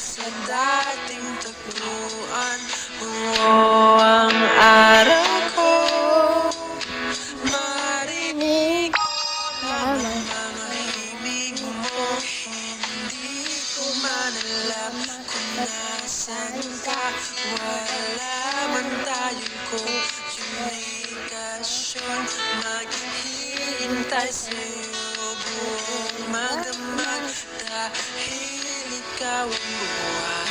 sa dating tagpuan. Oo, ang araw ko marinig ang mga himig mo. Hindi ko man alam kung nasan ka. Wala man tayong komunikasyon. Maghihintay sa'yo buong magdamag dahil ikaw ang buhay.